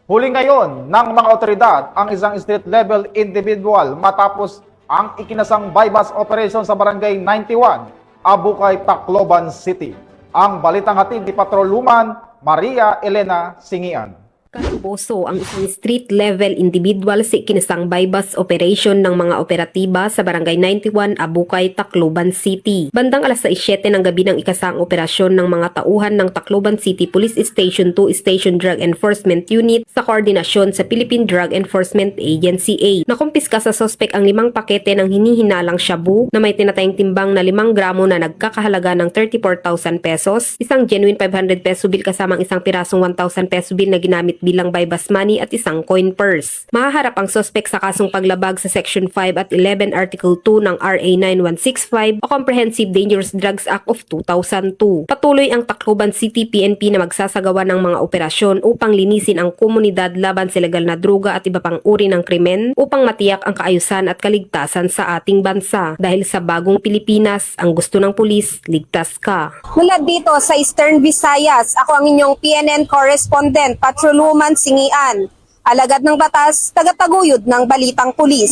Huli ngayon ng mga otoridad ang isang street-level individual matapos ang ikinasang bypass operation sa Barangay 91, Abukay, Tacloban City. Ang balitang hatid ni Patrolwoman Maria Elena Singian. Katuboso ang isang street-level individual sa ikinasang bypass operation ng mga operatiba sa Barangay 91, Abukay, Tacloban City. Bandang alas 6:07 ng gabi ng ikasang operasyon ng mga tauhan ng Tacloban City Police Station 2 Station Drug Enforcement Unit sa koordinasyon sa Philippine Drug Enforcement Agency A. Nakumpiska sa sospek ang 5 pakete ng hinihinalang shabu na may tinatayang timbang na 5 gramo na nagkakahalaga ng 34,000 pesos, isang genuine 500 peso bill kasamang isang pirasong 1,000 peso bill na ginamit bilang bypass money at isang coin purse. Mahaharap ang sospek sa kasong paglabag sa Section 5 at 11 Article 2 ng RA 9165 o Comprehensive Dangerous Drugs Act of 2002. Patuloy ang Tacloban City PNP na magsasagawa ng mga operasyon upang linisin ang komunidad laban sa legal na droga at iba pang uri ng krimen upang matiyak ang kaayusan at kaligtasan sa ating bansa. Dahil sa bagong Pilipinas, ang gusto ng pulis, ligtas ka. Mula dito sa Eastern Visayas, ako ang inyong PNN correspondent, Patrolwoman Singian. Alagad ng batas, tagataguyod ng balitang pulis.